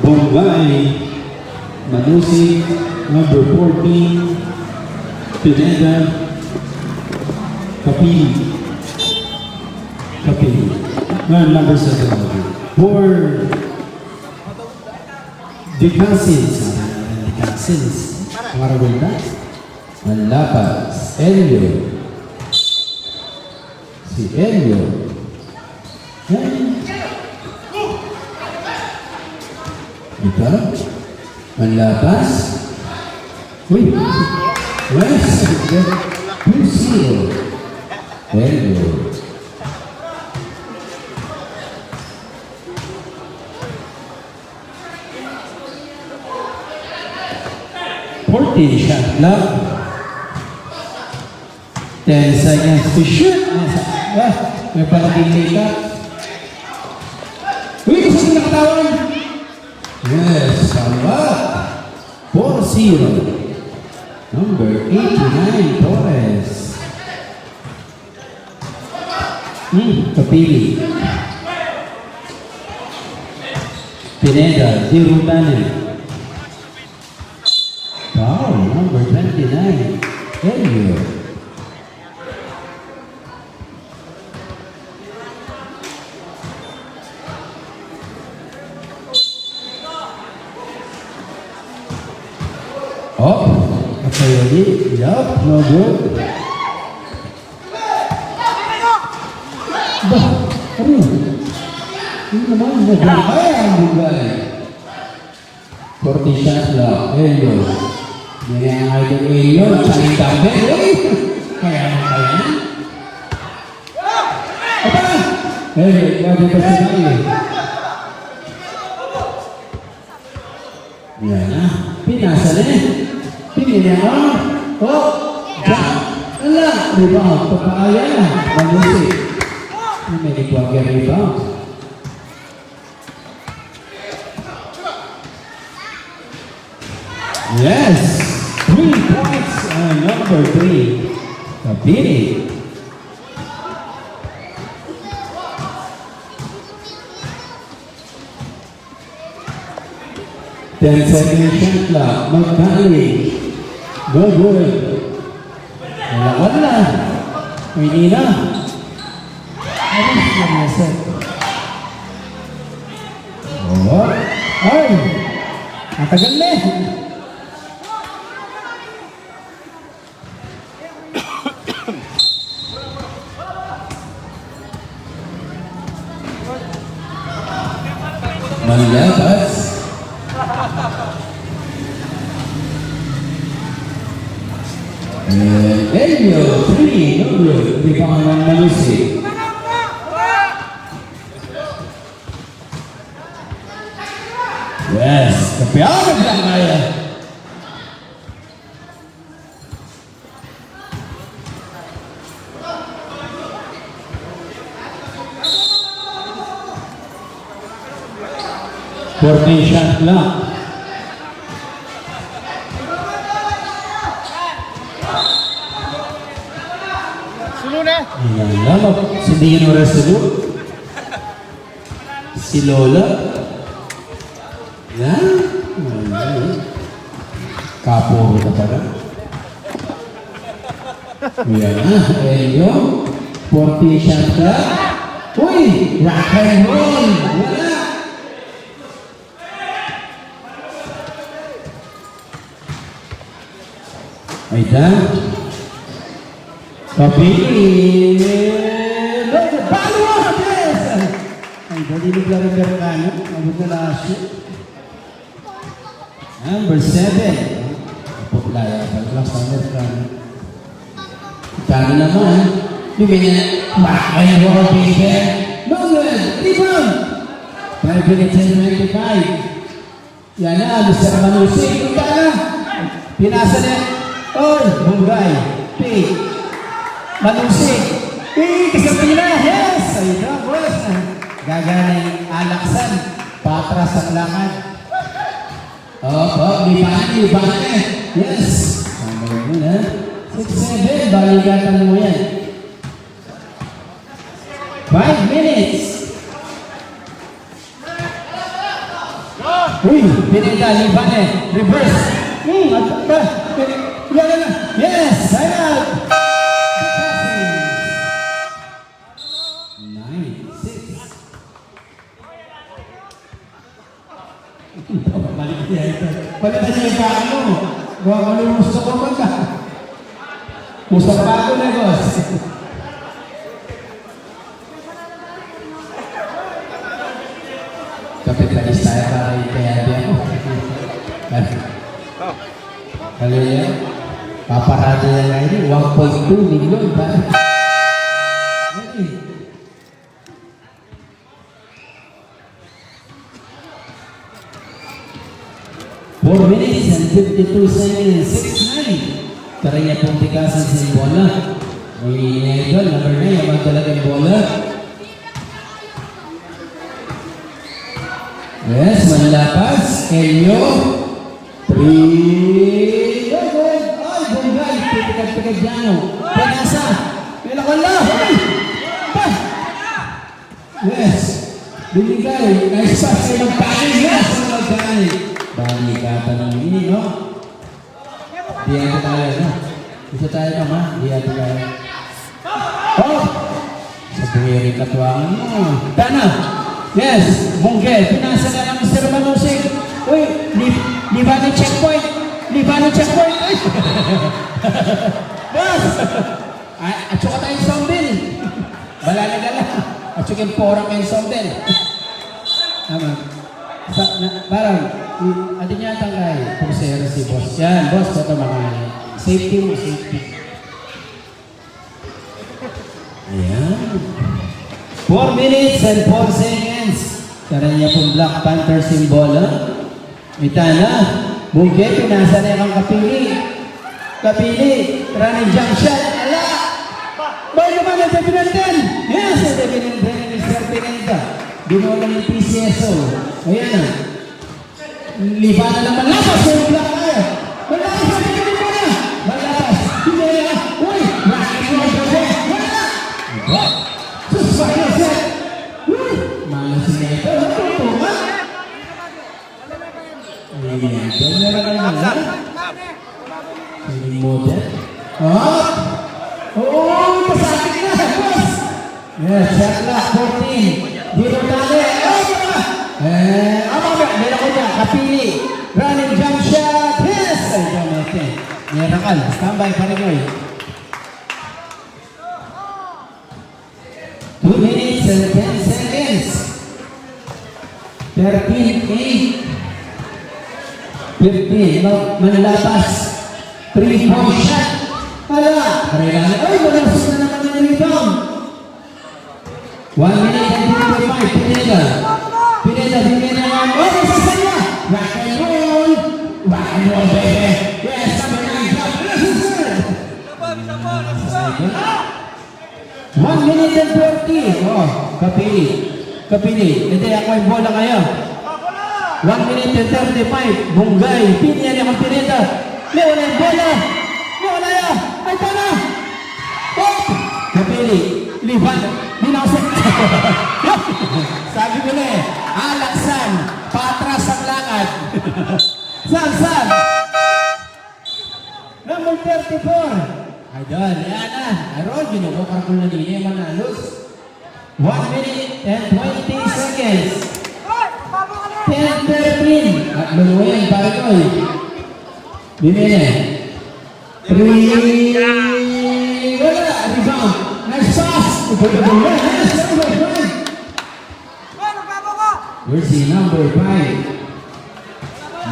Bombay, Manusi, number 14, Pineda, Kapili. No, number 7. For the Cousins. Maragulta. Manlapas. Elio. Si Elio. Ito. Manlapas. Uy. Yes. Pusio. Elio. Shot clock. 10 seconds to shoot. May palaging ka. Uy, gusto nyo nakatawan? Yes, salamat. 4-0. Number 89, Torres. Kapili. Pineda, Di Rutanen. Wow, number 29, Elio. Oh, okay, ready? Yup, no good. Bah, ano? Hindi naman, nagulay ang bugay. 40 shots lang, Elio. Hindi nga nga itong Elio, saling tabi. Kaya mo kaya? Apa? Lagi pa siya eh. Yan na. Pinasa na eh. Pinili ako. Oh! Jump! Ala! Rebound. Pagkaaya na. Manusi. May nagwag yung rebound. Yes! 3 points and number 3. Kapili. Ten seconds shot clock. Magkali. No good. Wala. Hindi na. Ano siya nasa? Oh. Ay! Matagal na. Manlapas. Elio, 3, no good. Rebound ng Manusi. Yes, kapiyagan lang kaya. Shot lang. Lama, hindi yun oras dulu. Si Lola. Yan. Kapuro na pala. Yan na. Elio. 40 shot clock. Uy! Rock and roll! Wala! Ayan. Kapili! Paano? Yes! Ay, dalilig lang ang Amerikano. Abot na lasyo. Number 7. Puplaya. Pagklas ang Amerikano. Kano naman. Yung ganyan. Bakay mo ang baby. No good. Rebound. 5 minutes and 95. Yan na. Mr. Manusi. Punta na. Pinasa niya. Oy! Bunggay. Pig. Manusi. Kasabi na. Yes! Ayun na, boys. Gaganay alaksan. Patras ang lakad. Lipanan. Yes. Sambal mo na. 6-7. Baligatan mo yan. 5 minutes. Uy, Pineda, Libane, reverse. Yes, sign out. 9-6. Balik niya ito. Palitan niya yung baka mo. Gawa ka nung gusto ko magka. Usap pa ako na, boss. Kapitalis tayo para ikayati ako. Hallelujah. Paparada na lang ini, 1.2 million ba? Okay. Four minutes and 52 seconds, 6-9. Karanya pong tikasan sa bola. May idol, number 9, ang magdalagang bola. Yes, manlapas. Elio. 3. Ay, bungay. Pitikad-pikad dyan. Pinasa. Pinakala. Yes. Binigay. Nice pass kayo magpakin. Yes, magpakin. Balikatan ng ini, no? Di ato tayo, no? Isa tayo naman. Di ato tayo. Oh! Sa buwiri katuangan mo. Dana! Yes! Bunggel! Pinasa na lang Mr. Manusik. Uy! Libano checkpoint! Libano checkpoint! Uy! Boss! At saka tayong soundbill! Balalagala! At saka yung porang yung soundbill! Tama. Parang, atin niya tangkay. Pusero si boss. Yan, boss. Ito mga safety mo, safety. Ayan. 4 minutes and 4 seconds. Tara niya pong Black Panther symbol. Mitana. Bungke, pinasa na yung kapili. Kapili. Running jump shot. Ala! Boy naman ang Pinanten. Yes, ang Pinanten ni Mr. Pinenta. Binola ng PCSO. Ayan na. Liba na naman. Lapas yung Black Panther. Malakas ang Pinanten na. Malakas. Hindi na. Uy! Bakit mo ang gabi? Wala! What? Susaya set! Uy! Mga sineta. Natutuwa. Ayan. Diyan na lang ang mga. Sining model. Ah! Oo! Pasakit na! Boss! Yes, shot clock 14. Dito tali. Meron ko dyan. Kapili. Running jump shot. Yes! Ay, dyan natin. Merakal. Standby pa rin ko eh. 2 minutes and 10 seconds. 13-8. 15. Manlapas. 3-point shot. Hala. Karailangan. Ay, malakas na naman yung rebound. 1 minute and 55. Pineda. Pineda. Pineda naman. Oh, masasaya. Rock and roll. Rock and roll, baby. Yes, sabi na yung drop. Yes, sir. 1 minute and 30. Oh, kapili. Kapili. Hindi, ako yung bola kayo. 1 minute and 35. Bunggay. Pinya niya kang Pineda. Leon yung bola. Leon na yan. Ay, tana. Oh! Kapili. Liban. Binasok. Sabi ko na eh. Alaksan. Patras ang lakad. San. Number 34. Idol, yan na. Aron, ginubukar ko na din yung manalos. 1 minute and 20 seconds. 10-13. At lumuyan, pare ko eh. Bimene. 3. Wala. Rebound. Nice pass. Where's the number 5?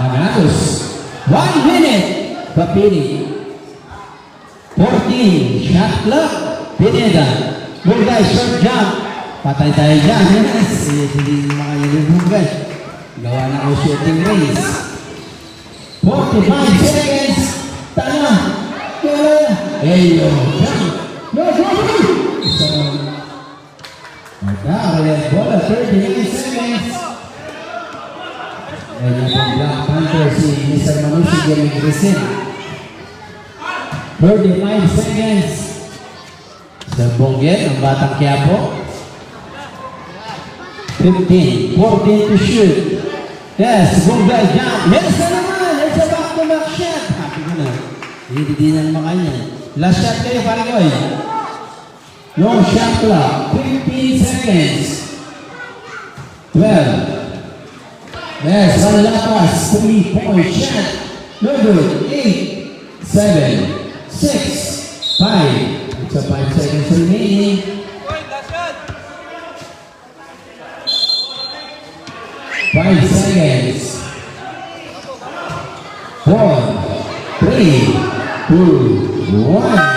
Manalos. 1 minute. Kapili. 14. Shot clock. Pineda. Bungay. Short jump. Patay tayo dyan. Yes. Hindi makayari Bungay. Gawa na ako shooting race. 45 seconds. Tana. Eyo. No. Ada bola 39 seconds. Ayan yung Black Panther si Mr. Manusi Galigresen. 35 seconds. Sa Bonggel, ang Batang Quiapo. 15. 14 to shoot. Yes, Bunggay jump. Yes na naman. It's a back-to-back shot. Happy ko na. Hindi na naman kanya. Last shot kayo, pare ko eh. No shot clock. 15 seconds. 12. Yes, one lapas. 3-point shot. No good. 8, 7, 6, 5. It's a 5 seconds remaining. 5 seconds. 4, 3, 2, 1.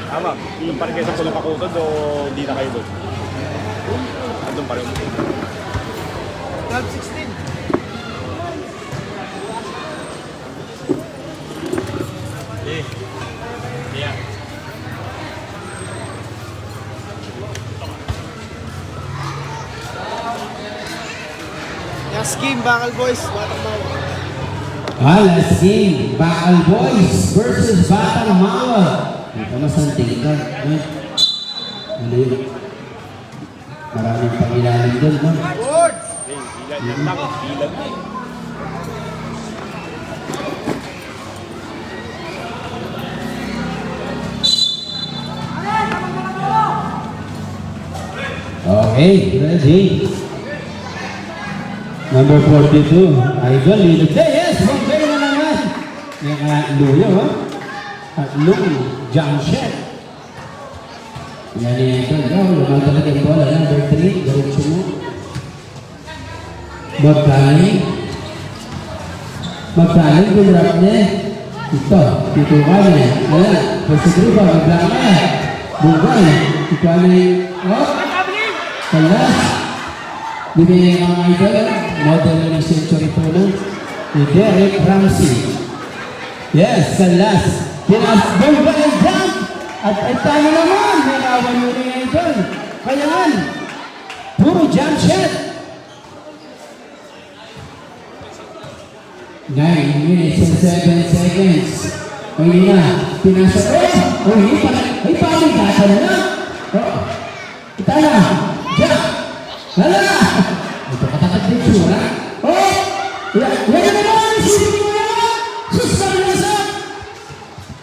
Tama, yung pa rin kayo sa pulong kakutod o hindi na kayo doon? Andun pa rin. 12-16. Yeah. Last game, Bakal Boys, Batang Mawa. Last game. Bakal Boys versus Batang Mawa. Ito masanting ka. Ano yun? Maraming pangilalim doon, no? Boards! Ilan yan lang, ilan din. Okay, ready. Number 42. Idol, lead. Yes, okay na naman. Yung luyo, ha? Tatlong jump shot. Yan yung Idol. Lumang talaga yung bola. Number 3, diretso mo. Magkaling. Magkaling, gulrap niya. Ito, titukan niya. Ayan, pasigrupa, maglaka na. Bugay. Ikaw na yung, Kalas. Bibigyan ng mga Idol. Model ng century po na. Ni Derek Ramsey. Yes, Kalas. Bugay jump. At ito naman. May kawan mo ng Idol. Kaya nga. Puro jump shot. 9 minutes and 7 seconds. Hindi na. Pinasa. Hindi pa. Ay, paano kasa na na? Ito na. Jump. Hala. Ito katakat din sura. Yan na naman. Isipin mo yan. Suspan na sa.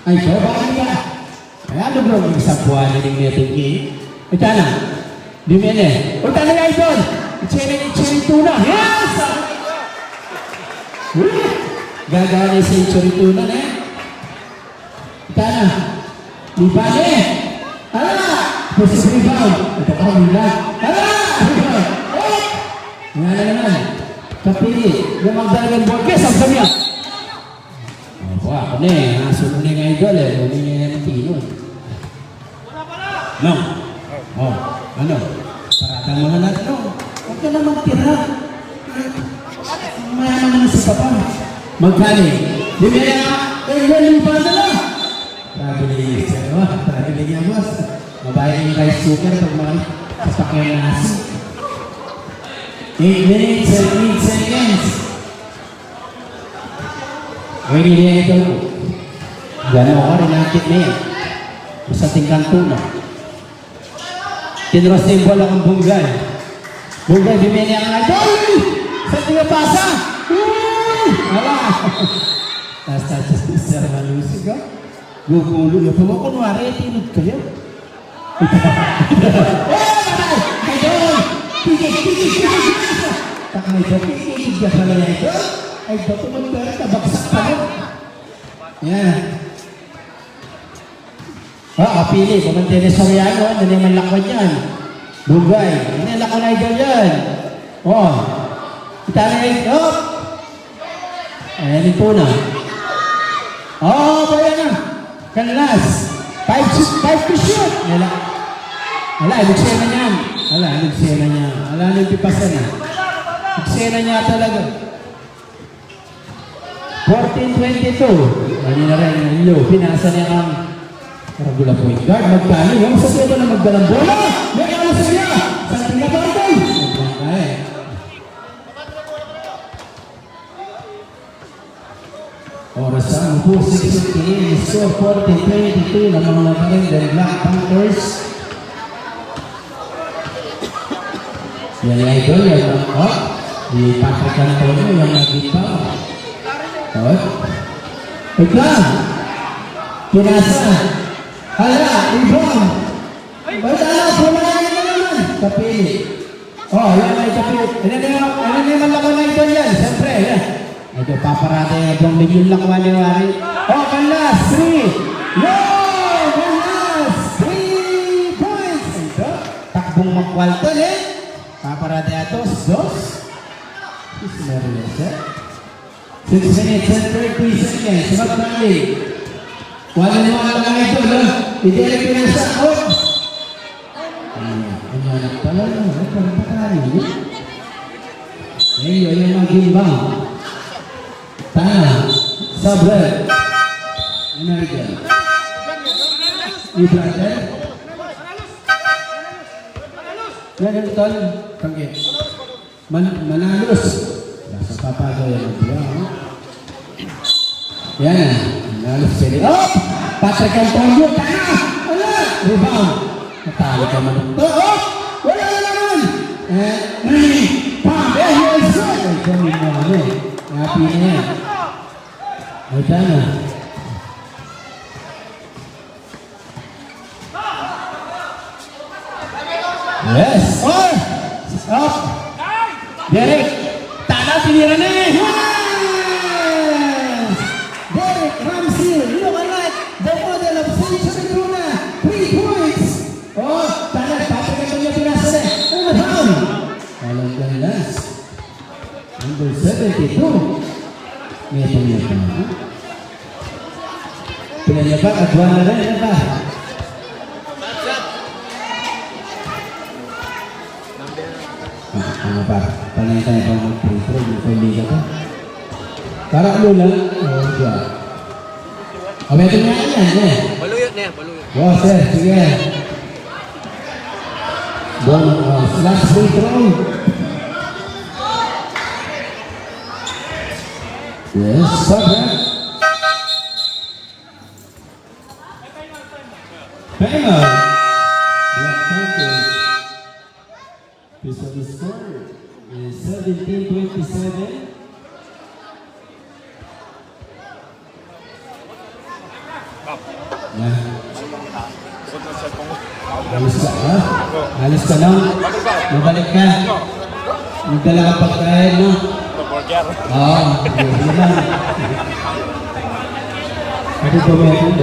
Ay, so, bakit ka? Kaya ano bro, yung isang buwan na yung meeting game. Ito na. Di mo yan eh. Ito na yung Idol. Cherry tuna. Yes! Gagawa na yung century tuna na eh. Ito na. Di ba na eh. Hala! First rebound. Ito ka mula. Hala! Rebound. Nga na naman. Kapili. Yung magdalagang board. Yes, ang kanya. Ako na eh. Nasunod na yung Idol eh. Huwag niya yung tinod. No. Ano? Paratang mo na natin. Huwag ka naman tira. Mayaman naman si Papa. Magkali. Di ba na? Yung pa na lang. Traveling. Traveling yan, boss. Mabayang yung rice cooker pag mga sasakyan na nasi. 8 minutes and 8 seconds. Pwede niya ito. Gano'n ako rin nakit na yan. Sa tingkang tuna. Tinros na yung bola kong Bunggay. Bunggay, bimili ang Idol! Sa tingapasa! Hala! Tapos si Sir Malusig ka. Gugulo. Yung pama kunwari, tinod kayo. Idol! Pigig! Takay ba, pigig ka pala yan ito? Ay, ba tumagpera, tabaksak pa mo. Yan. Kapili. Pumantili Soriano. Ano yung malakwan yan? Bunggay. Ano yung lakwan Idol yan? Kita na yung ayan yung tuna. Kaya na. Kanlas. 5 to shoot. Wala, nagsena niyan. Wala, nagsena niya. Wala, nagpipasan na. Nagsena niya talaga. 14-22. Ano na rin, low. Pinasa niya ang Karagula point guard. Magkano. Yung sa sebo na magdalang bola. May alas niya. Sa tingnan 10-16, score 40-22 ng mga Maryland Black Panthers. Yan yung idol, yan ang di Patrick Antonio, yung nag-ipa. Ikaw, pinasa. Hala, ibang. Wala, pumain na naman. Kapili. Yan ay kapili. Ano naman lang na idol yan? Siyempre, yan. Ito, paparada yung ibang milyon lang wali-wali. Kalas, 3. Kalas, 3 points. Ito, takbong makwalton paparada ito, 2. Is Marilosa. 6 minutes and 30 seconds. Magpapali. Wala naman lang ito, no? Idele pinasa. Ano pala, no? Pagpapali. Ngayon, yung mag-imbang. Tana. Sabre. Ano ito? Ibrahim. Yan yung tol. Tanggi. Manalos. Nasa papagaw yan. Yan. Manalos sila. Patrick Antonio. Tana! Wala! Rebound. Natalo ka man. Wala na naman! Pam! Yes! Ay, kami mo ano Happy na yan. Ay, tana. Yes! Up! Derek! Tana, tinira na Yes! Derek Ramsey, look alike, the model of Century Luna, 3 points! Tana, Patrick Antonio pinasa na. Ano na down? Alam ka nila. Number 72. May niya pa. Pinanya pa, kadwa na rin. Ano ba? Ano pa? Panay tayo pa mag-pre-pro. Yung pwede ka pa. Para ano lang? Diyan. Meron nga yan. Baluyot na yan, baluyot. Sir. Sige. Last free throw. Yes, Sabre. Timeout. Black Panthers. Piece of the score is 17-27. Alis ka, ha? Alis ka lang. Mabalik ka. Magdala ka pagkain, no? Burger. Yun lang. Ano ba may ito?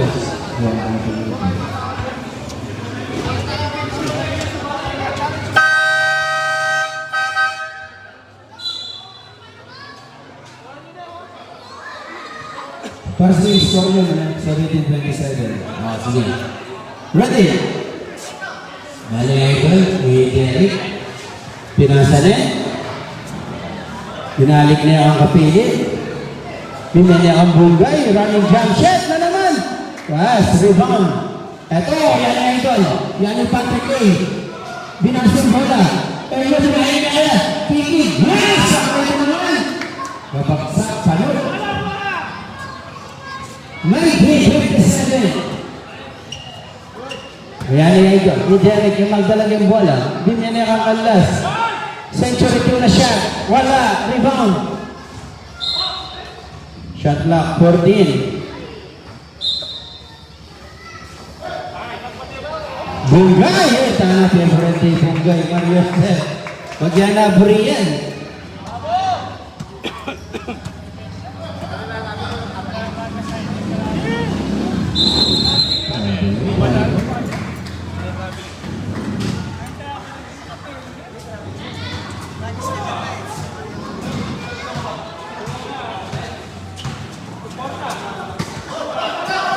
Para sa yung score nyo, 17-27. Sige. Ready? Mali nga ito, may Derek. Pinasa na. Binalik niya ang kapili. Bina niya ang bunggay. Running jump shot na naman. Yes, rebound. Ito, yan ang idol. Yan yung Patrick Ray. Binasong bola. Pero yun, binahin niya. Piki. Yes! Sakay na naman. Babaksak. Salud. 19-27. Ayan yung idol. Ni Derek yung magdalag yung bola. Bina niya ang kalas. Century 2 na shot. Wala. Rebound. Shot clock 14. Bunggay! Tana, favorite Bunggay. Mario Seth. Wag yan na buriyan.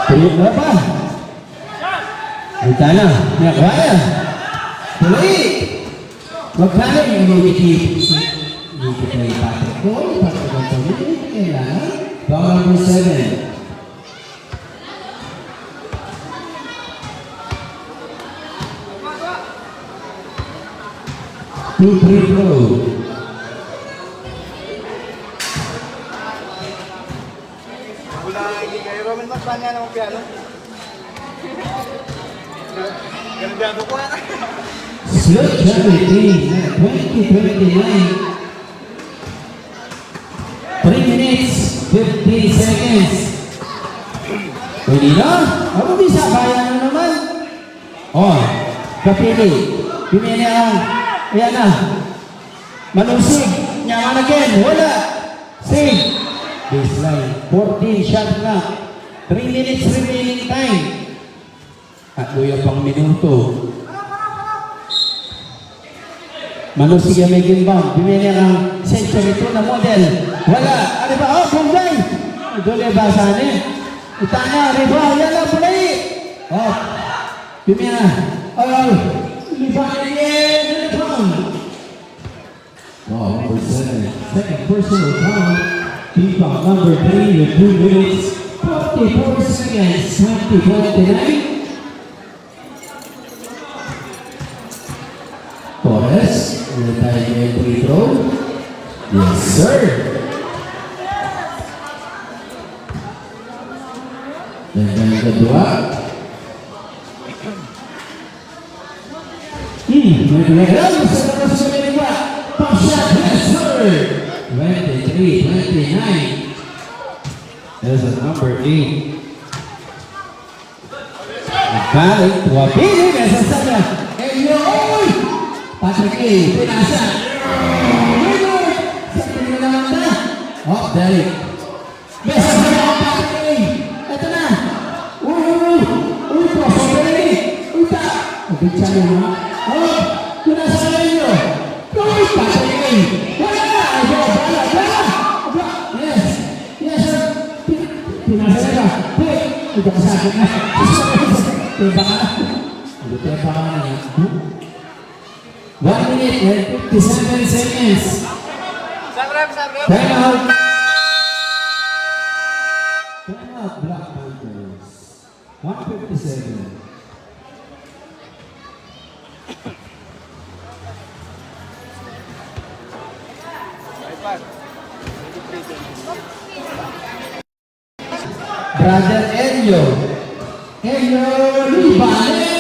Tuyok na pa. Kita na. Kaya. Tuloy. Magkano yung lumikip? Lumikip na yung Patrick ko. Patrick ko ito. Lumikip kailangan. Bawal number 7. Two free throw. Wala hindi kayo. Saan nga naman piano? Ganun piano ko. Slot charity, 2029. 3 minutes, 15 seconds. Pwede na? Ako bisa, kaya na naman. Oh, kapili. Pimili ang, ayan na. Manusig, nyaman again, wala. Save. Baseline, 14 shot na. 3 minutes remaining time. At luya pang minuto. Manusig ang may gimbang. Pimili ang century 2 na model. Wala. Ano ba? Oh, bunggay. Dole ba sana eh? Itanya, riba, yan lang pulay. Oh, pimili na. Oh, liba again. Oh, number 7. Second personal foul. FIFA number 3 with 2 minutes, 44 seconds, 2029. Torres, will tayo yung free throw. Yes, sir. Dan yang kedua. Mereka sudah kedua. Pasha, yes, sir. 23, 29. This is number 8. Balik, Wapili, nasa sana. Eyoy! Patrick A, pinasa. Sa tingin naman na. Oh, Derek. Mesa sa mga Patrick A. Ito na. Uy, prosperity. Uy, ta. Nabitsa niyo ha. Oh, pinasa na ninyo. Uy, Patrick A. Wala! Yes, yes, sir. Pinasa na. Hey, ito kasakit na. Tiba ka na. Tiba ka na. 1 minute and 57 seconds. Time out. Time out, Black Panthers. 157. Brother Elio. Elio Libane.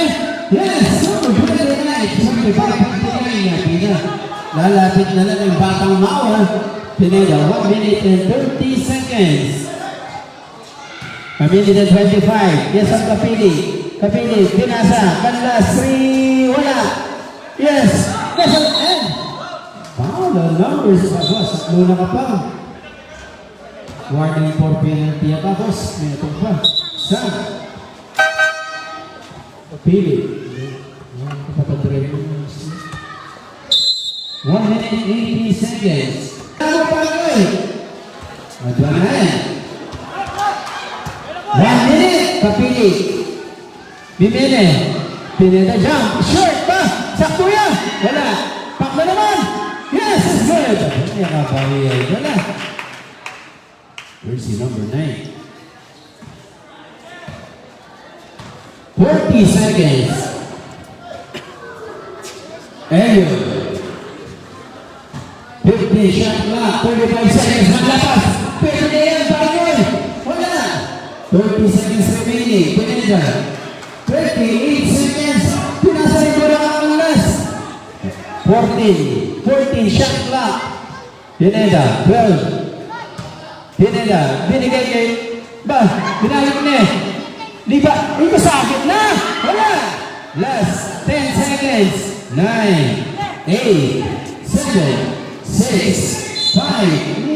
Yes, so good night. Sabi pa niya, Pina. Lalapit na lang yung batang Mawa. Pineda, 1 minute and 30 seconds. 1 minute and 25. Yes, ang Kapili. Kapili, pinasa. Kanlas, 3, wala. Yes, yes, ang end. Wow, the numbers. Boss, luna ka pa. Warning for penalty at tapos. May itong pa. Sam. Kapili. 1 minute 80 seconds. Ano pa kayo? Madwa na yan. 1 minute. Kapili. Bimene. Pineda jump. Short pa. Sakto yan. Wala. Pak na naman. Yes, it's good. Yan ka pa yan. Wala. Where's the number 9? 40 seconds. Elio. 50 shot clock. 35 seconds. Maglapas. Pero na yan. Bagay. Wala. 30 seconds remaining. Pineda. 28 seconds. Pinasay ko na ang last. 14 shot clock. Pineda. 12. Pineda. Binigay kay... Ba? Binalik niya. Di ba? Ito sakit na. Wala. Last 10 seconds. 9, 8, 7, 6, 5.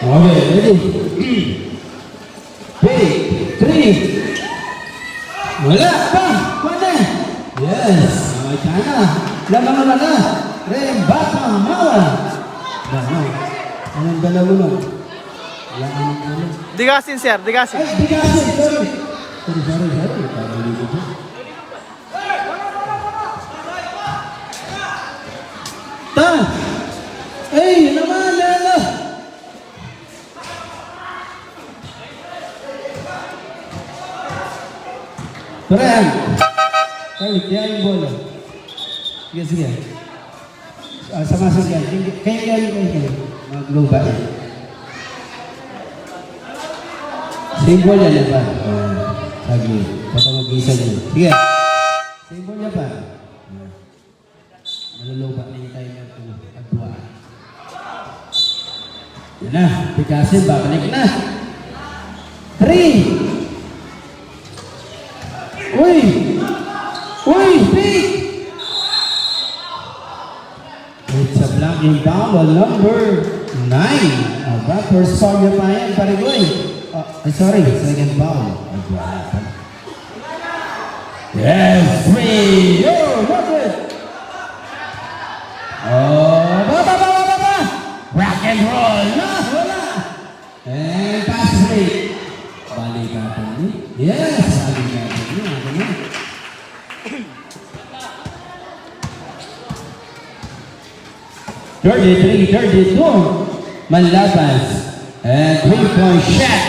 Okay, ready? Wait, 3. Wala pa! Wala! Yes! Okay, sana. Lamang na na. Rembata Mawa. Dalaw. Anong dalawa na? Wala anong dalawa. Digasin, sir. Digasin. Ay, bigasin! Sorry. Sorry. Pabili ko po. Ta! Ay, naman, lala! Turan! Ay, kaya yung bola. Sige. Sama-sama yan. Kaya. Mag-globa. Symbol yan ba? Sabi, baka mag-isa niyo. Sige. Symbol niya ba? Maluluba na yung tayo ng agwa. Yan na. Pigasin, babalik na. 3. Uy, big! It's a blocking foul on number 9. First foul niya pa yan, Parigoy. Sorry, second foul. Yes, 3. Look it. Ba. Rock and roll. No, wala. And pass break. Balik natin. Yes, balik natin. 33-32. Manlapas. And 3-point shot.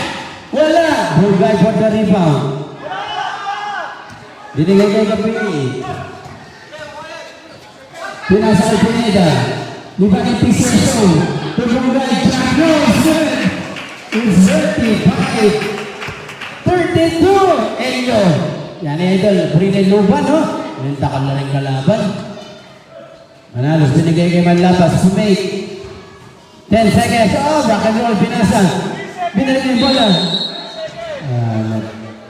Wala. Burgay for the rebound. Binigay kay Kapili. Pinasa kay Pineda. Lipat ng Pizarro. To Burgay. Jack Nelson. It's 35-32. Elio. Yan idol. Brinay Luban, no? Mentakal na rin kalaban. Manalos, binigay kay Manlapas. Make 10 seconds. Rock and roll, pinasa. Binigay yung bola.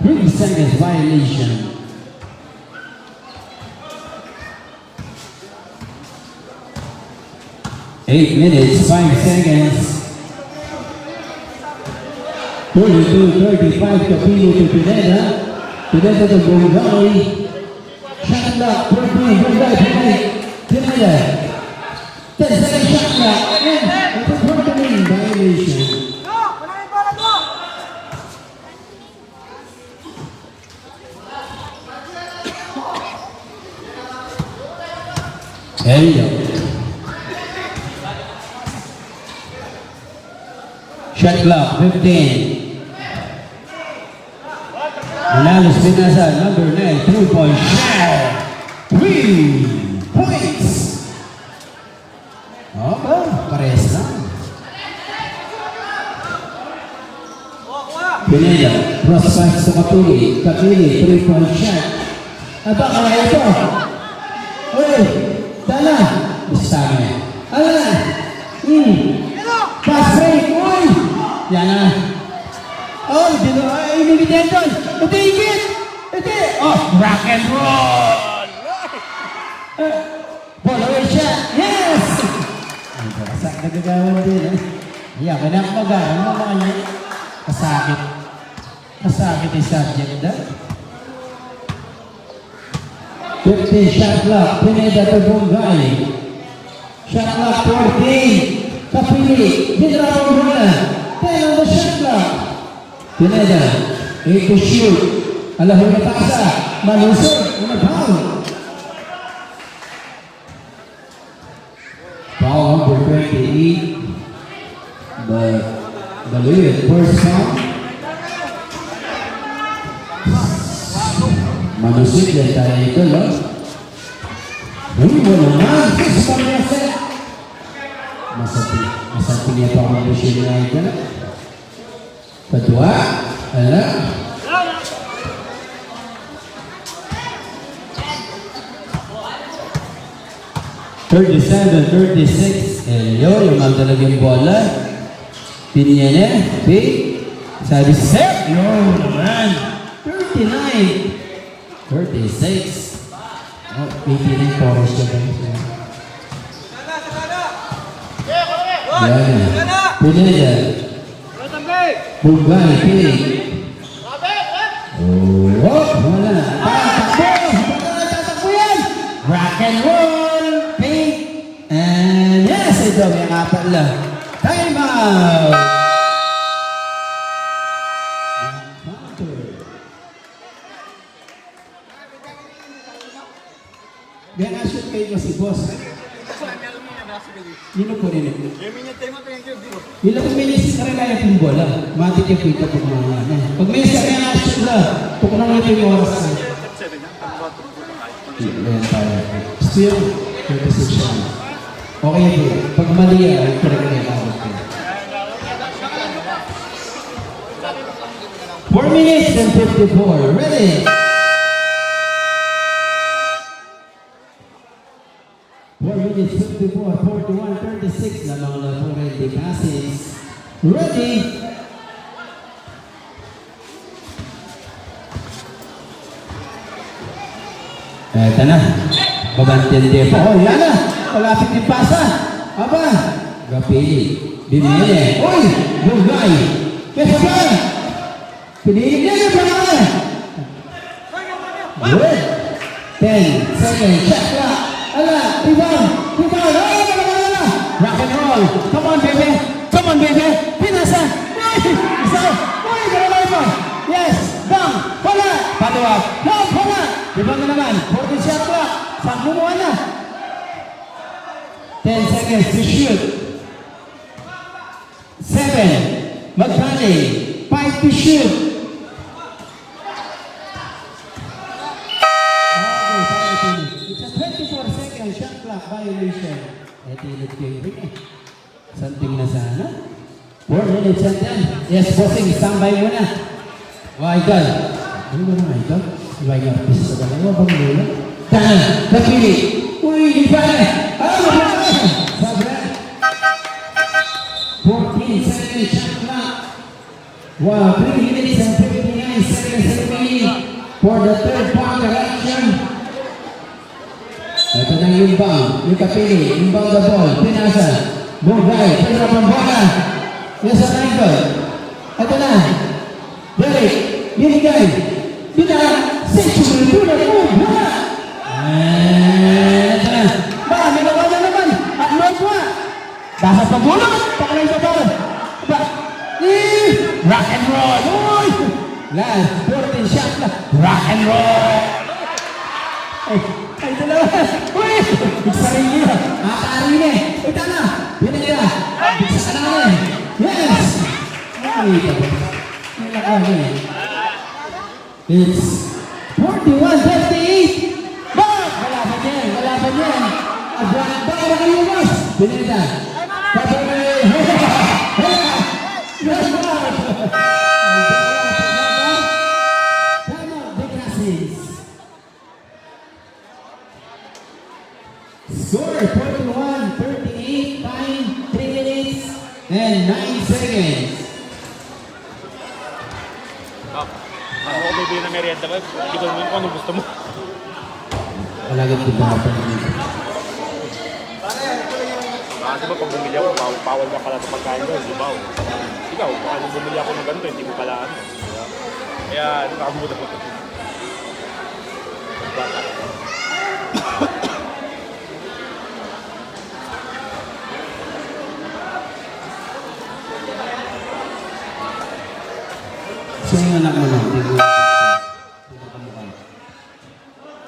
3 seconds violation. Eight minutes, 5 seconds. 42-35 Capino to Pineda. Pineda to Burgay. Shot clock, Burgay. Pineda. 10 seconds shot clock. And it's a quarterly violation. There you go. Shot clock, 15. Manalos Pinasa, number 9, 3-point shot. 3 points. Oh, pares lang. Pineda, cross pass to Kapili. Kapili, 3-point shot. Aba, kaya ito. Uy, dala. Isa niya. Ala. Pass break. Uy. Yan na. Oh, dito. Ay, inibigyan doon. Ito, higit. Ito. Oh, rock and roll. Ball away shot. Yes. Ang kasak nagagawa din. Yan, kinakamagaan mo mga niya. Kasakit. Kasakit yung subject na. 15 shot clock. Pineda to Bungay. Shot clock 14. Kapili. Dinraw muna. 10 on the shot clock. Pineda. 8 to shoot. Alaho na pasa. Malusog. Foul. Foul number 28. Baluyan. First foul. Malusog yan tayo ito, no? Uy, wala naman. Suspang niya set. Masabi niya pa akong machine na ito. Padua. Ano? $37-36. Hello, yung magdalagang bola. Pinyene. Big. Sabi set. Yo, naman. 39-36. Oh, 89 foros ka ba? Yan. Pineda. Bugay. Pinig. Oh, wala. Tatakbo yan. Rock and roll. Pink. And yes, ito. May apat lang. Time out. Yan ang shoot kayo si boss. Yun po rin ito. Yun lang may nisis ka rin kaya yung bola. Matik yung kita pag mga ano. Pag may isa kaya na shoot na, pukunang ito yung oras na. Yan tayo. Still, 36 siya. Okay po. Pag mali yan, correct na yung awat ko. 4 minutes and 54. Ready? Minutes 54, 41, 36 lamang na po ready passes. Ready? Eto na. Babantindi pa. Oh, yan na. Malapit yung pasa. Aba. Gapili. Binili. Uy! Bugay. Kesa ba? Pinili niya na ba na? Good. 10 seconds. Shot clock. Ala, rebound, rock and roll. Come on, baby. Come on, baby. Pinasa. Isa. Uy, galaway mo. Yes. Down. Wala. Follow up. No, wala. Rebound na naman. 40 shot clock. Saan lumuha na? 10 seconds to shoot. 7. Magkali. 5 to shoot. Shot clock violation. Tilid ko yung ring. Something na sana. 4 minutes and 10. Yes, bossing. Standby muna. Michael. Ano ba na ito? Michael, pisa sa dalawa. Bang muna? Tahan. Napili. Uy, di ba na? Ano ba na? Sabra. 14 seconds shot clock. Wow, 3 minutes and 59 seconds remaining for the third quarter action. Ito na yung bang, yung kapili, yung bang the ball, pinasa, Bugay, pinrap ang bola, yes ang ankle, ito na, Derek, binigay, sexual, tulad, bola, ito na, may nawa na naman, at load mo, dasas pa bola, pakalay sa ball, rock and roll, uy, last, 14 shot na, rock and roll, ay, dalawa! Uy! Sarili na! Makakari na eh! Ito na! Binigay na! Bigsa ka na eh! Yes! Ay, ito ba? Nalakaw na eh. It's 41-58! Bak! Wala pa yan! Wala pa yan! Baka kayo mas! Binigay na! Score 41-38, time 3 minutes and 9 seconds. Ano ko bibili na merienda ko? Hindi ko naman kung anong gusto mo. Palagay ko ba ito? Di ba pag bumili ako, bawal ka pala sa pagkain ko, di ba? Ikaw, baka nung bumili ako ng ganito, hindi mo pala ano. Kaya, nakabuta ko ito. Bata. So yung anak mo lang, hindi ko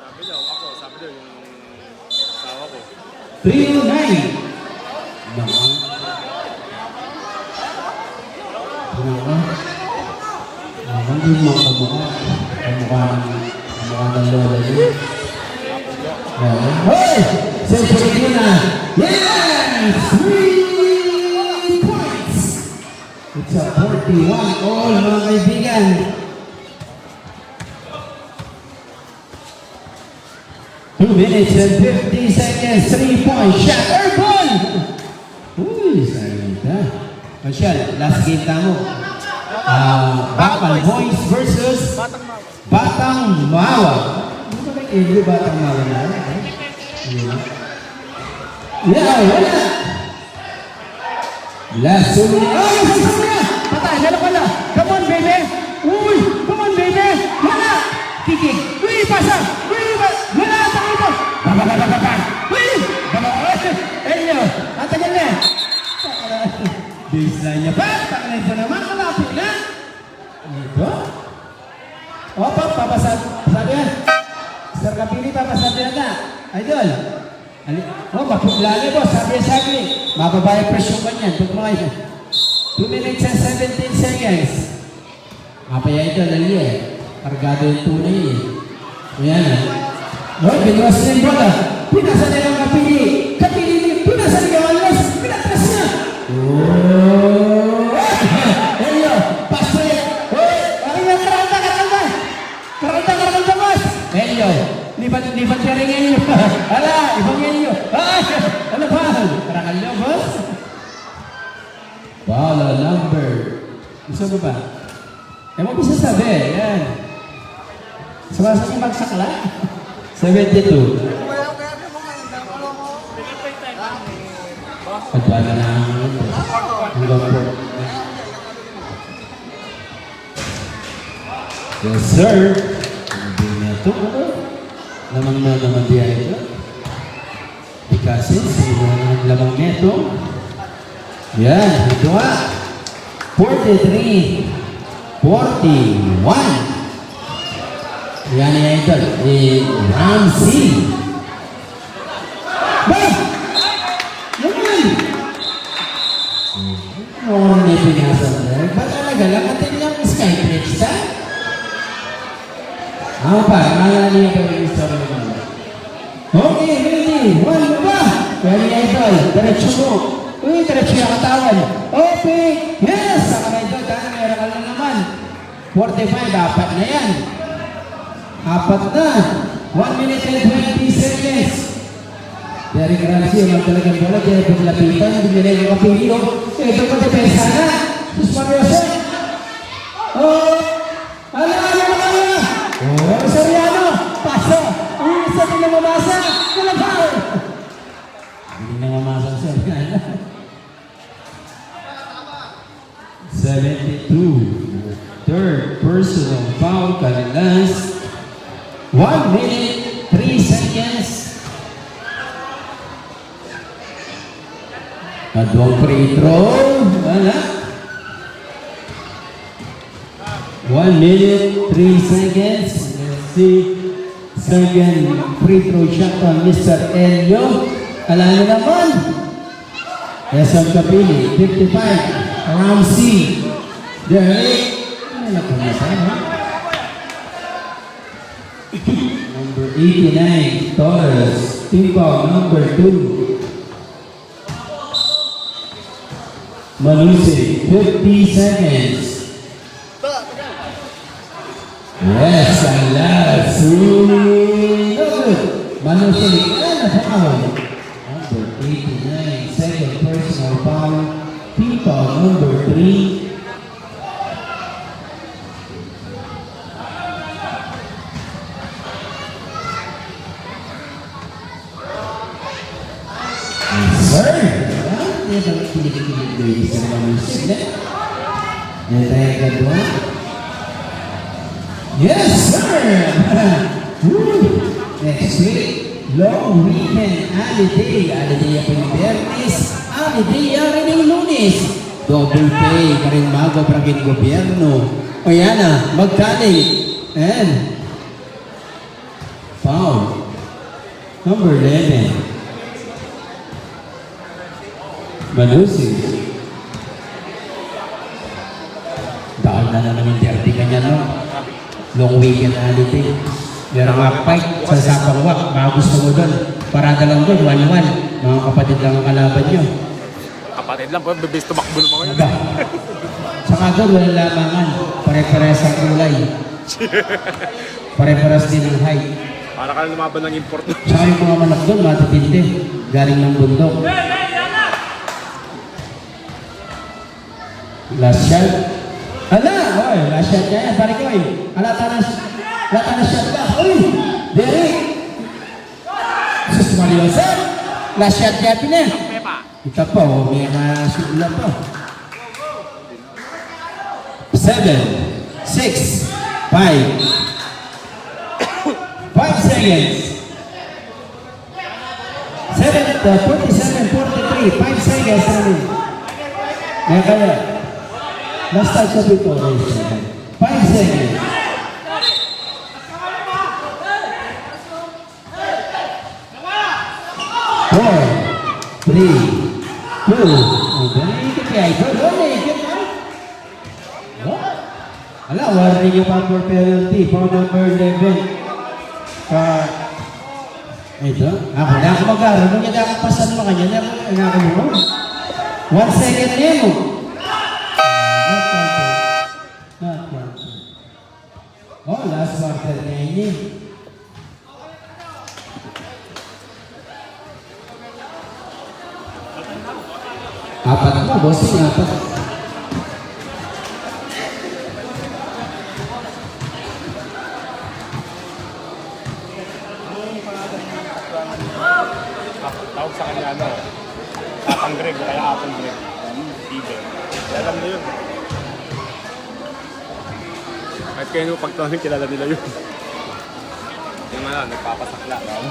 Sabi daw, yung asawa ko. 309. Hindi mo kamukha. Kamukha ng lola niya. Hoy! Siyempre yun na. Yes! 3 points! It's a 41 all mga kaibigan. Two minutes and 50 seconds, 3-point shot, airball! Uy, sayang ka. Marshall, last game tamo. Bakal Boys versus Batang Mawa. Ano ba may kaya Batang Mawa na? Yeah, wala! Last 2 minutes. Oh, nasasama na! Patay, nalapala! Come on, baby! Uy! Come on, baby! Wala! Kikik! Uy, pasa! Uy, wala! Takay mo! Babababababang! Uy! Bababababang! Elio! Ang tagal na! Baseline niya pa! Takay mo naman! Malapit na! Ito? Opa, papasad! Sabi yan! Sir Kapili, papasad yan na! Idol! Oh, mapuglali po, sabi. Mababaya presyo ka niyan. 2 minutes and 17 seconds. Mapaya ito, lali eh. Kargado yung tunay eh. Ayan eh. Oh, binwas na yung bola. Pinasa na yung Kapili, pinasa na yung alas. Pinatras niya. Oh! Elio, pasre. Oh, aking yung karanta, boss. Elio. Lipat siya rin Elio. Ala, ibang Elio. Ano ba? Karakal nyo, boss? Bala number. Gusto mo ba? Mo bisa sabi. Yan. Sumasang yung magsakla. 72. Pagpala na hanggang po. Yes, sir. Hindi na ito. Lamang na naman diya ito. Kasi sino ang lamang neto. Yan, ito nga. 43-41. Yan yan ito. Ramsey. Ba! Naman! Noon na pinasan na. Ba talaga lang atin lang Skytrix, ha? Ako pa, mga niya ito yung story mo. Okay, ready. One, ba? Ready na ito. Diretso mo. Uy, diretso yung katawan. Okay. Yes! Saka na ito. Dahil meron ka lang naman. 45. Apat na yan. Apat na. 1 minute and 20 seconds. Derek Ramsey, ang talagang bola. Derek paglapitan. Binilay yung kapilyo. Ito pa depensa na. Sus Marioso. Oh! Ala! Oh, Soriano! Paso! Ang isa din na mamasa! Kalabaw! Hindi na mamasa ang Soriano. 72. Third personal foul. Kalilas. 1 minute, 3 seconds. Adwang free throw. Wala. 1 minute, 3 seconds. Let's see. Second free throw shot from Mr. Elio. Alala naman. SM Kapili, 55. Ramsey. Derek. Ano po na sana? Number 89, Torres. Team foul, number 2. Malusi, 50 seconds. Yes, ang last. No good. Malusi, foul. Number 89, second personal foul. FIFA number 3. Sir, ini sangat tinggi-tinggi dari sana musik. Yang saya kedua, yes sir. Next week, long weekend holiday apa yung Bernis, holiday rin yung Lunes. Double pay, karing mago pragin gobyerno. O yan na, magkaling. And foul. Number 11. Malusi. Dahil na naman yung derby kanya, no? Long weekend holiday. Meron nga fight sa Sapangwak. Baka gusto mo doon. Parada lang doon, 1-1. Mga kapatid lang ang kalaban nyo. Kapatid lang, bibis tumakbo ng mga yun. Aba. Saka doon, walang lamangan. Pare-pares ang kulay. Pare-pares din ang height. Para ka na lumaban ng import. Saka yung mga manok doon, matitindi. Galing ng bundok. Last shot. Hala! Oy, last shot niya yan. Pare ko eh. Alata na shot ba? Uy! Derek! Sus Mariosa! Last shot niya na. Ito po, may nasulat po. 7, 6, 5. 5 seconds. 47, 43. 5 seconds. Kaya kaya. Last touch of it always. 5 seconds. 4, 3, 2. Ikot kaya ikot. Ikot na. Ala, warning yung pa for penalty. For number 11. Ito. Ako na ako mag-aaral. Nung yun ako pasan mo kanya. Ako mo. 1 second na yun mo. Oh, last quarter na yun. Apat mo, bossing, apat. Tawag sa kanya, ano, Apang Greg, kaya Apang Greg. Tibe. Alam niyo yun. Kahit kayo nung pagtanong, kilala nila yun. Yung ano, nagpapasakla. No?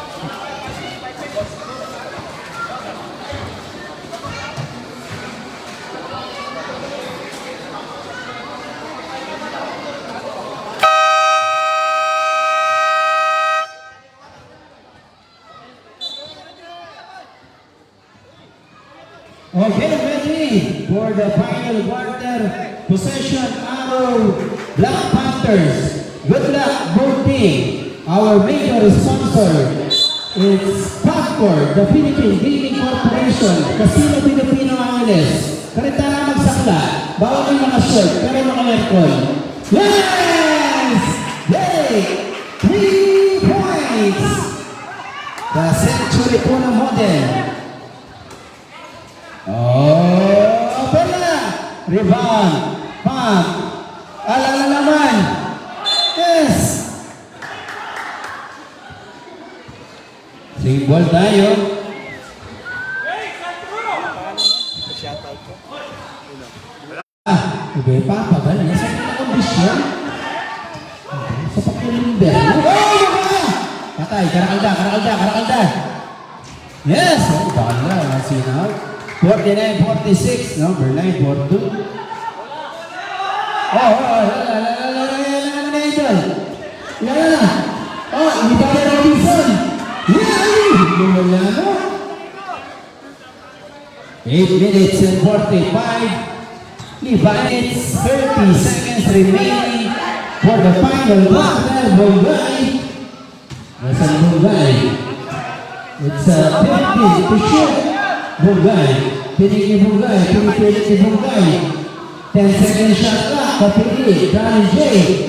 Okay, ready for the final quarter possession, Arrow Black Panthers. Good luck, both team. Our major sponsor is Passport, the Philippine Gaming Corporation, Casino Filipino Angeles. Karita na magsakla, bawal yung mga shirt, pero mga aircon. Yes! Yay! 3 points! The Century Puna Model. Oh, pala! Rebound! Pump! Alala naman! Yes! Same ball tayo. Iba pa, pagal. Nasa kondisyon. Sa pakilimber. Oh! Patay, karakalda. Yes! Oh, bakal na, nasinaw. 49-46, number 9, 4-2. Lala. Oh, hindi pa rin Robinson. Wala mo. 8 minutes and 45. Levites, 30 seconds remaining for the final quarter. Bongay. Nasa Bongay. It's 50 to shoot. Bongay, Pinigibugay, pinipilitibugay. 10 second shot clock, Kapili, Donnie J,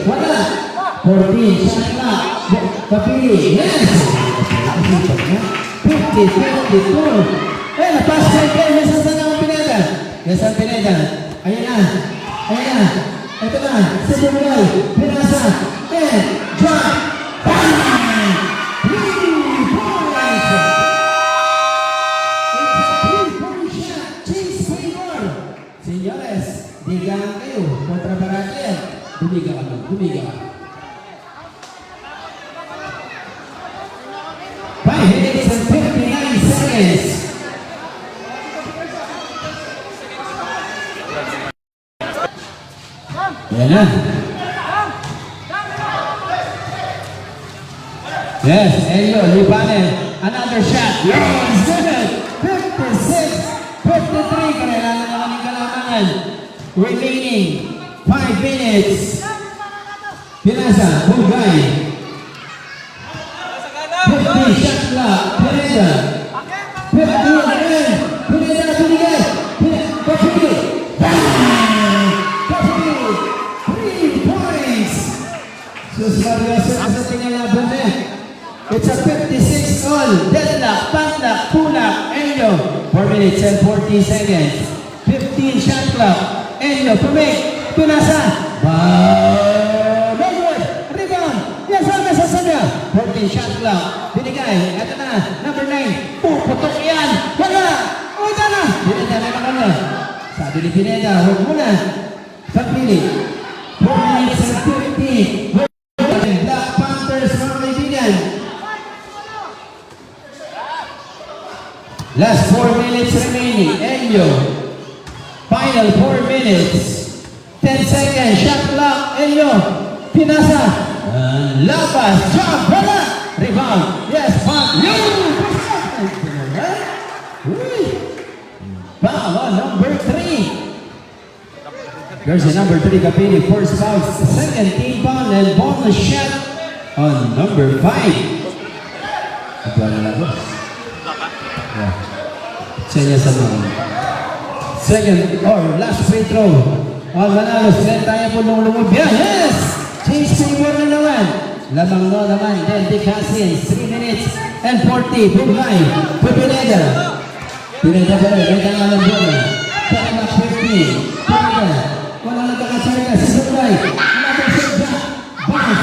wala. 14 shot clock, Kapili, yes! 50, 52. Eh, napas kayo, nasa saan ang Pineda? Yes, ang Pineda. Ayan na, ayan na. Ito na, si Bugay, pinasa, and drop, bang! 3 points! Senyores, digangan kayo kontra Barakel. Bumiga ka doon, bumiga ka. 5 minutes and 59 seconds. Yan na. Yes, Elio, Libanen. Another shot. Yes, good. 56, 53. Kailangan na kami kalamangan. Remaining 5 minutes. Pinasa, Bugay. 50 shot clock. Pineda. 50 again. Pineda, binigay. Kapili. Bang! Kapili. 3 points. Seryoso na sa tingalaban eh. It's a 56 all. Deadlock, padlock, pull-up, Elio. 4 minutes and 40 seconds. 15 shot clock. Elio, pumik. Pinasa. No good. Rebound. Yes, ang nasasada. 14 shot clock. Binigay. Ito na. Number 9. Puputok yan. Wala. Wala na. Pineda na naman na. Sabi ni Pineda, huwag muna. Kapili. 4 minutes and 50. Black Panthers, mga kaibigan. Last 4 minutes remaining. Elio. Final 4 minutes. 10 seconds. Shot clock. Elio. Pinasa. Labas. Jump. Wala. Rebound. Yes. Back. Foul number 3. Jersey number 3, Kapili, first foul, second team foul, and bonus shot on number 5. Ito na lang. Yeah. Senya sa mga. Second or last free throw. On Manalos, then tayo po nung lumubya. Yes! Change favor na naman. Lamang no naman, then Dick Hassins, 3 minutes and 40. Bugay, Pineda. Pineda pa rin, may tangan ng bola. Pagkakas 50. Pineda. Wala nagkakasarga si Bugay. Another shot back. Back.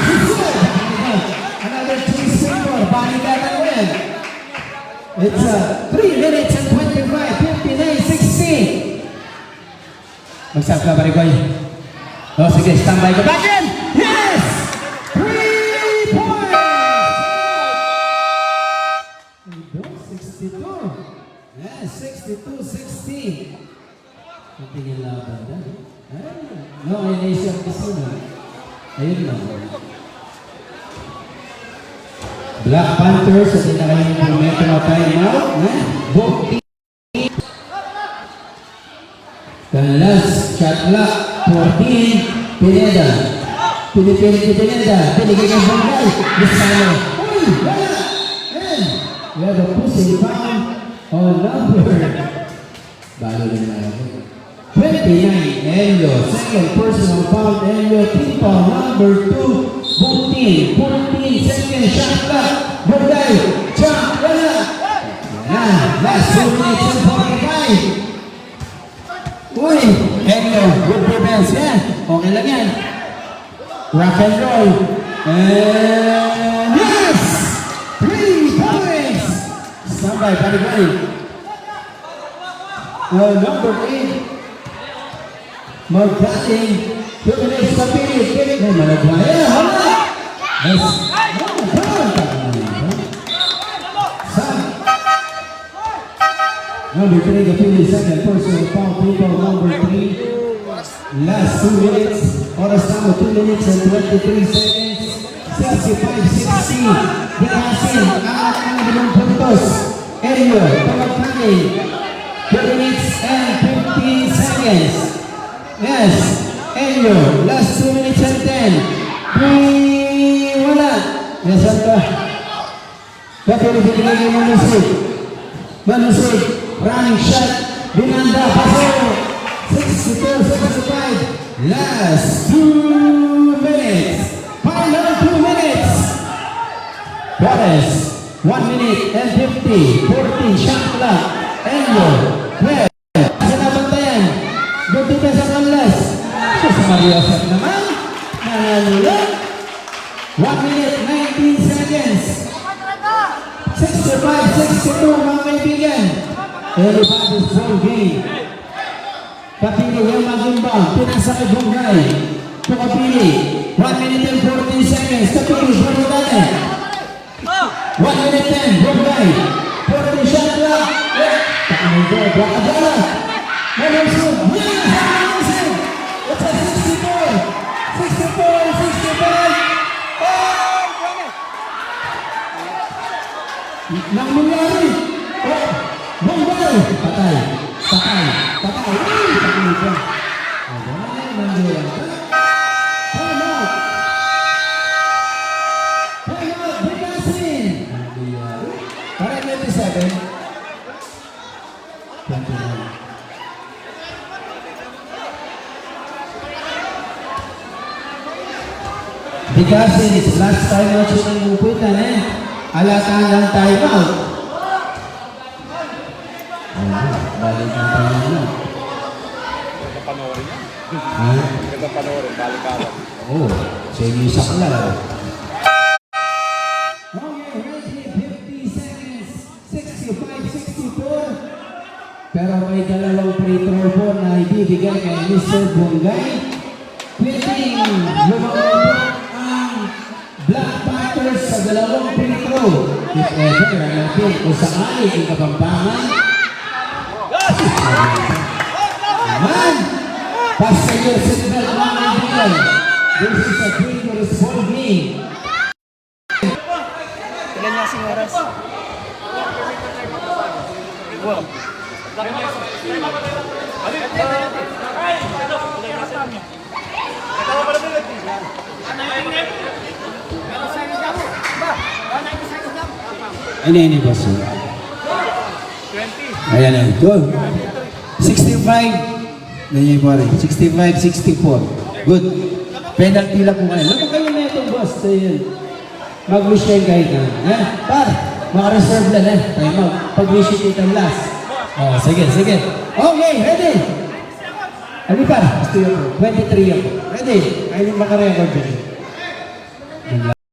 Another change favor. Balikan na rin. It's 3 minutes and 25. 59-60. Magsap ka, Barigoy. O, sige, standby ka. Back in! Yes! 3 points! 62. Yes, 62-60. Tingin laban na. No, ayun ay siya kasi na. Ayun lang. Black Panthers, at ito kayo yung prometo na timeout. Book team. The last shot clock, 14, Pineda. Pineda. Pinigay ng Bangay. Lissano. Uy, wala. And we have a pushing foul on number. Balo na natin. 29, Elio. Second personal foul, Elio. Team foul number 2, Bukti. 14, second shot clock. Bangay. Jump, wala. Last 2 minutes and 45. Uy, Elio, good defense yan. Okay lang yan. Rock and roll. And yes! 3 points! Standby, Barigoy. Number 8. Magdating. 2 minutes sa pilit. Ay, malagwaya. Hala! Yes. Number 3, the Philly second personal foul, people number 3. Last 2 minutes. Oras na 2 minutes and 23 seconds. 65-60. Dinasin. Angat ang bilong puntos. Elio. Pagkakagay. 2 minutes and 15 seconds. Yes. Elio. Last 2 minutes and 10. Wala. Yes, ito. Kapag binigay yung manusig. Running shot, Binanda, paso. 62-65. Last 2 minutes. Final 2 minutes. Perez, 1 minute and 50. 14 shot clock. Enyo, 12. Sa nabantayan. Good to sa kanlas. So sa Mario Sap naman. Nanalo lang. 1 minute, 19 seconds. 65-62 mga kaibigan. Everybody's full game. Kapili yung mag-inbound. Pinasa kay Bungay. Kapili. 1 minute and 14 seconds. Kapili. Bungay. 1 minute 10. Bungay. 40 shot clock. Takang go. Bakadala. Malamsog. Yes! Malamsog! It's a 64. 64. 65. Nang nangyari. Oh, Bungay. Patay. Patay. Patay. Uy, patay ka. Patay. Nandiyan ka. Time out. Time out. Biglasin. Para 27. 29. Biglasin is last time out siya ng upitan eh. Alatan ng time out. Balik ang time out. Ganda panoorin yan. Ha? Ganda panoorin, balik ka lang. Oo. Sa inyo sa kalala. Okay, ready, 50 seconds. 65-64. Pero may dalawang free throw po na ibibigay kay Mr. Bungay. Pwedeng lumabot ang Black Panthers sa dalawang free throw. If ever, natin kung sakali ang Kapampangan. Man! Pass sa iyo, seatbelt mga kaibigan. This is a dangerous ball game. Ilan niya sing oras? Wow. Ini boss. 20. Ayan na. Go. 65. Ganyan po rin. 65-64. Good. Penalty lang po kayo. Lalo kayo na itong boss. So yun. Mag-wish kayo kahit na. Eh, par. Maka-reserve lang eh. Time out. Pag-wish it itong last. Oh, sige, sige. Okay, ready. Ano par? Gusto yun po. 23 ako. Ready. Ayun yung makarecord dyan.